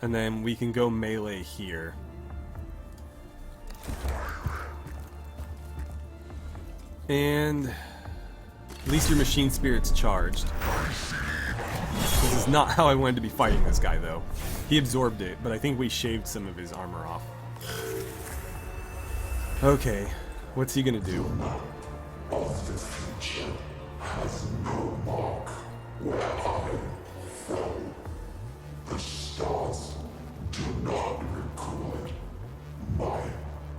And then we can go melee here. And at least your machine spirit's charged. This is not how I wanted to be fighting this guy, though. He absorbed it, but I think we shaved some of his armor off. Okay, what's he gonna do? of the future has no mark where I fall. The stars do not record my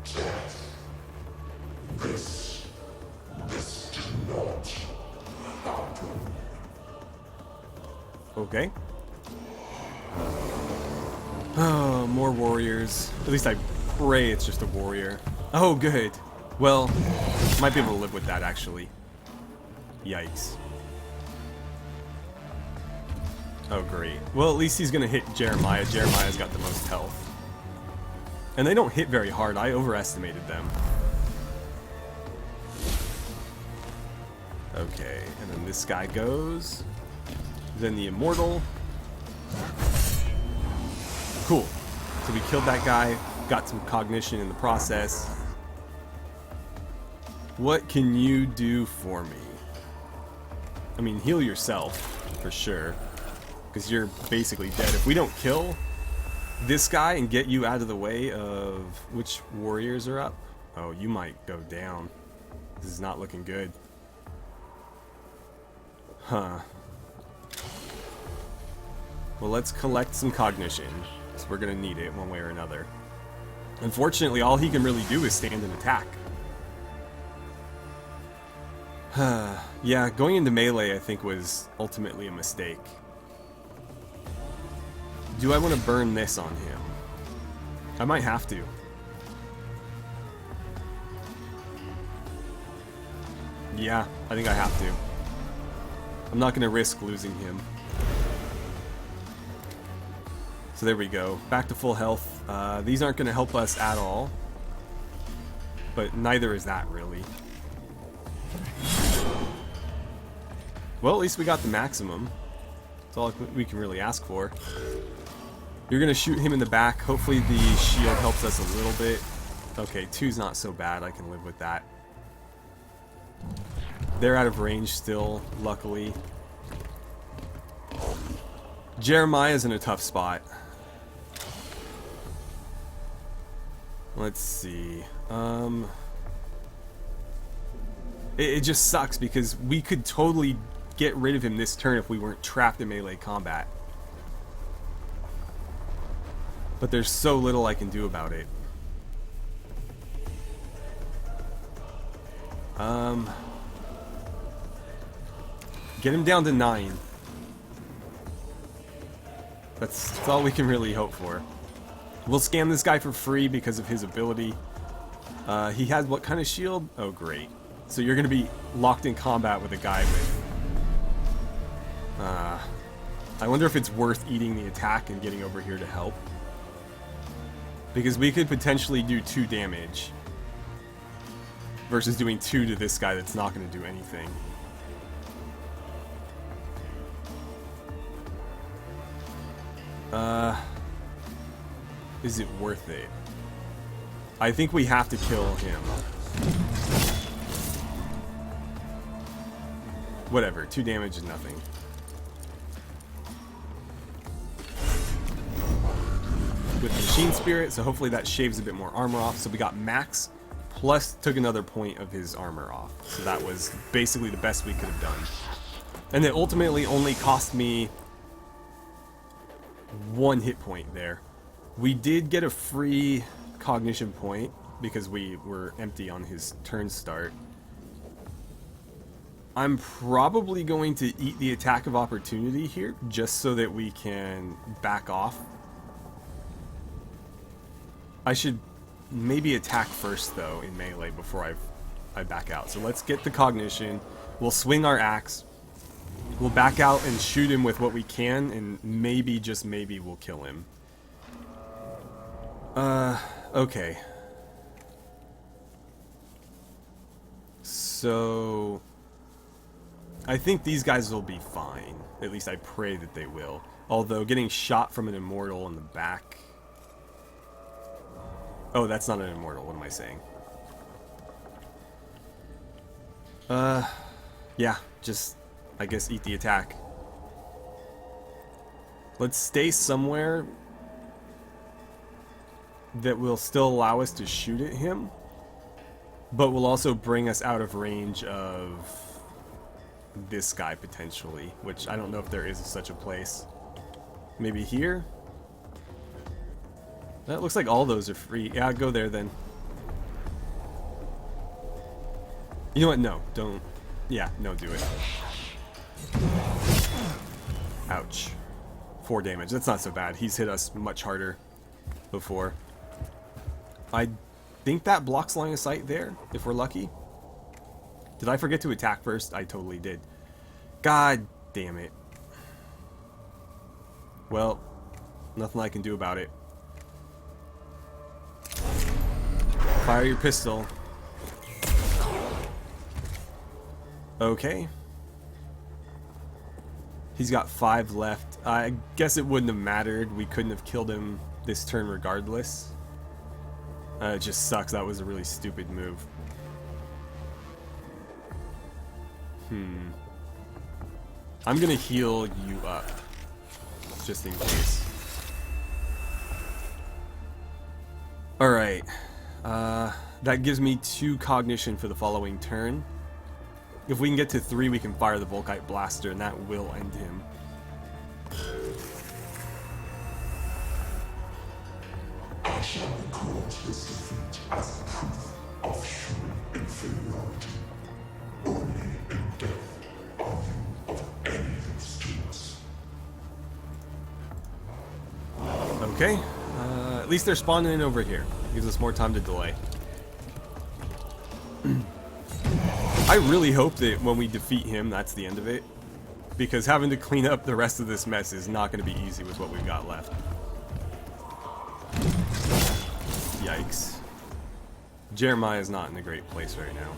death. This did not happen. Okay. Oh, more warriors. At least I pray it's just a warrior. Oh, good. Well, might be able to live with that, actually. Yikes. Oh, great. Well, at least he's gonna hit Jeremiah. Jeremiah's got the most health. And they don't hit very hard. I overestimated them. Okay, and then this guy goes. Then the Immortal. Cool. So we killed that guy, got some cognition in the process. What can you do for me? I mean, heal yourself, for sure. Because you're basically dead. If we don't kill this guy and get you out of the way of which warriors are up, oh, you might go down. This is not looking good. Huh. Well, let's collect some cognition. So we're gonna need it one way or another. Unfortunately, all he can really do is stand and attack. Yeah, going into melee I think was ultimately a mistake. Do I want to burn this on him? I might have to. Yeah, I think I have to. I'm not going to risk losing him. So there we go. Back to full health. These aren't going to help us at all. But neither is that, really. Well, at least we got the maximum. That's all we can really ask for. You're going to shoot him in the back. Hopefully the shield helps us a little bit. Okay, 2's not so bad. I can live with that. They're out of range still, luckily. Jeremiah's in a tough spot. Let's see. It just sucks because we could totally get rid of him this turn if we weren't trapped in melee combat. But there's so little I can do about it. Get him down to 9. That's all we can really hope for. We'll scam this guy for free because of his ability. He has what kind of shield? Oh, great. So you're going to be locked in combat with a guy with... I wonder if it's worth eating the attack and getting over here to help. Because we could potentially do 2 damage. Versus doing 2 to this guy that's not going to do anything. Is it worth it? I think we have to kill him. Whatever, 2 damage is nothing. With Machine Spirit, so hopefully that shaves a bit more armor off. So we got max, plus took another point of his armor off. So that was basically the best we could have done. And it ultimately only cost me 1 hit point there. We did get a free cognition point because we were empty on his turn start. I'm probably going to eat the attack of opportunity here just so that we can back off. I should maybe attack first though in melee before I back out. So let's get the cognition. We'll swing our axe. We'll back out and shoot him with what we can, and maybe, just maybe, we'll kill him. Okay. So... I think these guys will be fine. At least I pray that they will. Although, getting shot from an immortal in the back... Oh, that's not an immortal. What am I saying? Yeah, just... I guess eat the attack. Let's stay somewhere that will still allow us to shoot at him. but will also bring us out of range of this guy potentially, which I don't know if there is such a place. Maybe here? That looks like all those are free. Yeah, go there then. You know what? No, don't. Yeah, no, do it. Ouch. 4 damage. That's not so bad. He's hit us much harder before. I think that blocks line of sight there, if we're lucky. Did I forget to attack first? I totally did. God damn it. Well, nothing I can do about it. Fire your pistol. Okay. He's got 5 left. I guess it wouldn't have mattered. We couldn't have killed him this turn regardless. It just sucks. That was a really stupid move. I'm gonna heal you up. Just in case. Alright. That gives me 2 cognition for the following turn. If we can get to 3, we can fire the Volkite Blaster, and that will end him. I shall record this defeat as proof of human inferiority. Only in death are you of any use to us. Okay. At least they're spawning in over here. Gives us more time to delay. I really hope that when we defeat him, that's the end of it. Because having to clean up the rest of this mess is not going to be easy with what we've got left. Yikes. Jeremiah's not in a great place right now.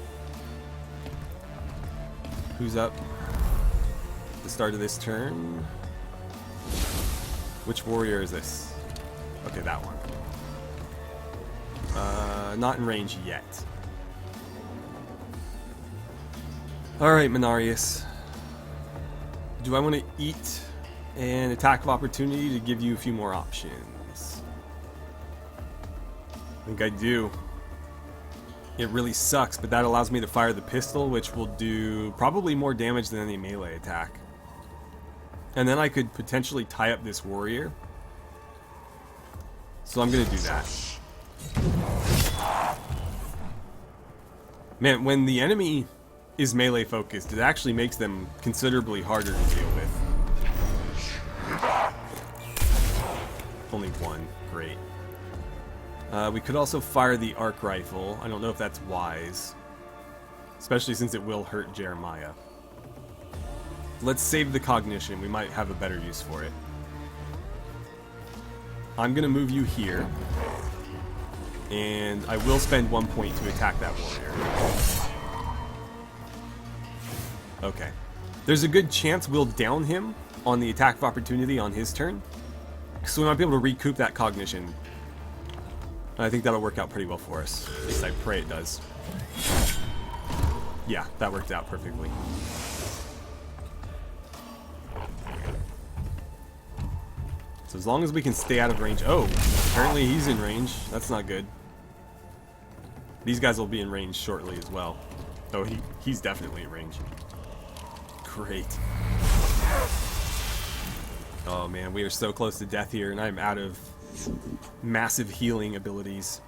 Who's up? At the start of this turn. Which warrior is this? Okay, that one. Not in range yet. Alright, Menarius. Do I want to eat an attack of opportunity to give you a few more options? I think I do. It really sucks, but that allows me to fire the pistol, which will do probably more damage than any melee attack. And then I could potentially tie up this warrior. So I'm going to do that. Man, when the enemy is melee focused, it actually makes them considerably harder to deal with. Only 1. Great. We could also fire the arc rifle. I don't know if that's wise. Especially since it will hurt Jeremiah. Let's save the cognition. We might have a better use for it. I'm going to move you here. And I will spend 1 point to attack that warrior. Okay. There's a good chance we'll down him on the attack of opportunity on his turn. So we might be able to recoup that cognition. I think that'll work out pretty well for us. At least I pray it does. Yeah, that worked out perfectly. So as long as we can stay out of range... Oh, apparently he's in range. That's not good. These guys will be in range shortly as well. Oh, he's definitely in range. Great. Oh man, we are so close to death here, and I'm out of massive healing abilities.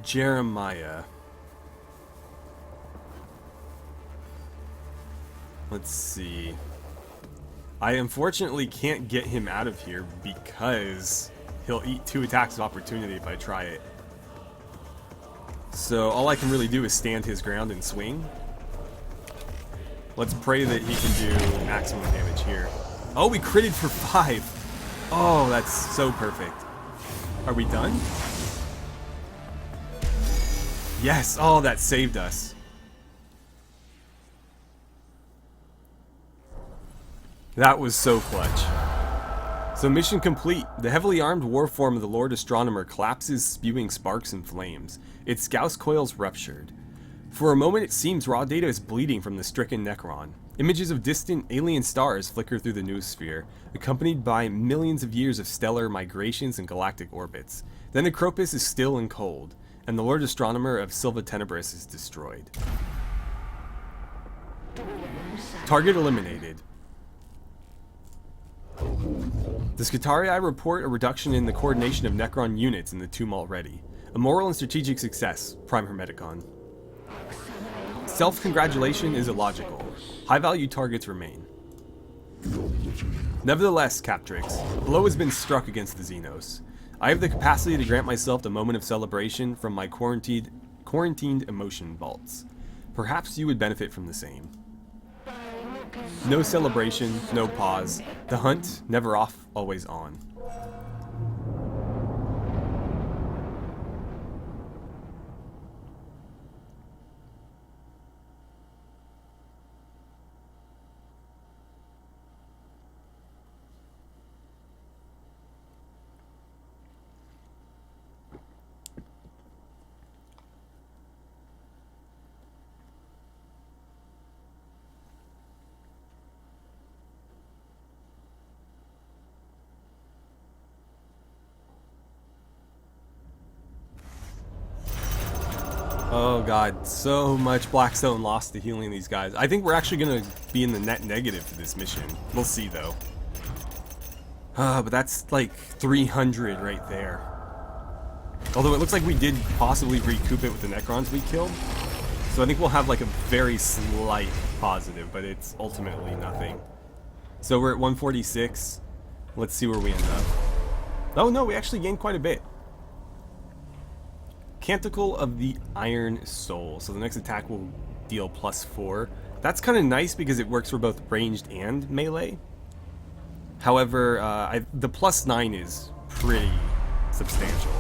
Jeremiah. Let's see. I unfortunately can't get him out of here because he'll eat 2 attacks of opportunity if I try it. So all I can really do is stand his ground and swing. Let's pray that he can do maximum damage here. Oh, we critted for 5. Oh, that's so perfect. Are we done? Yes. Oh, that saved us. That was so clutch. So mission complete. The heavily armed war form of the Lord Astronomer collapses, spewing sparks and flames. Its Gauss coils ruptured. For a moment it seems raw data is bleeding from the stricken Necron. Images of distant alien stars flicker through the noosphere, accompanied by millions of years of stellar migrations and galactic orbits. Then Ekropis is still and cold, and the Lord Astronomer of Silva Tenebris is destroyed. Target eliminated. The Scutarii report a reduction in the coordination of Necron units in the tomb already. A moral and strategic success, Prime Hermeticon. Self-congratulation is illogical. High-value targets remain. Nevertheless, Captrix, a blow has been struck against the Xenos. I have the capacity to grant myself a moment of celebration from my quarantined emotion vaults. Perhaps you would benefit from the same. No celebration, no pause. The hunt, never off, always on. Oh god, so much Blackstone lost to healing these guys. I think we're actually going to be in the net negative for this mission. We'll see though. But that's like 300 right there. Although it looks like we did possibly recoup it with the Necrons we killed. So I think we'll have like a very slight positive, but it's ultimately nothing. So we're at 146. Let's see where we end up. Oh no, we actually gained quite a bit. Canticle of the Iron Soul. So the next attack will deal +4. That's kind of nice because it works for both ranged and melee. However, the +9 is pretty substantial.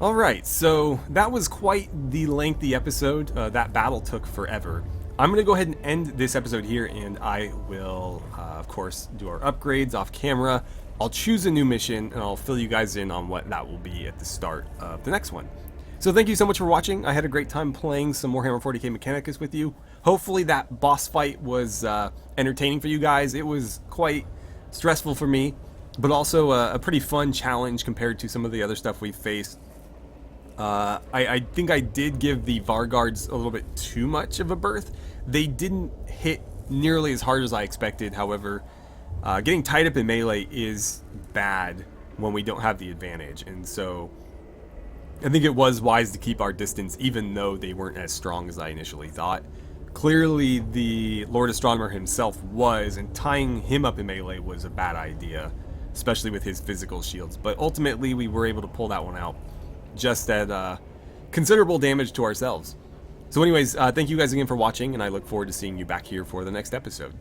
Alright, so that was quite the lengthy episode. That battle took forever. I'm going to go ahead and end this episode here, and I will, of course, do our upgrades off camera. I'll choose a new mission, and I'll fill you guys in on what that will be at the start of the next one. So thank you so much for watching. I had a great time playing some Warhammer 40k Mechanicus with you. Hopefully that boss fight was entertaining for you guys. It was quite stressful for me, but also a pretty fun challenge compared to some of the other stuff we've faced. I think I did give the Varguards a little bit too much of a berth. They didn't hit nearly as hard as I expected, however, getting tied up in melee is bad when we don't have the advantage, and so I think it was wise to keep our distance even though they weren't as strong as I initially thought. Clearly the Lord Astronomer himself was, and tying him up in melee was a bad idea, especially with his physical shields, but ultimately we were able to pull that one out just at considerable damage to ourselves. So anyways, thank you guys again for watching, and I look forward to seeing you back here for the next episode.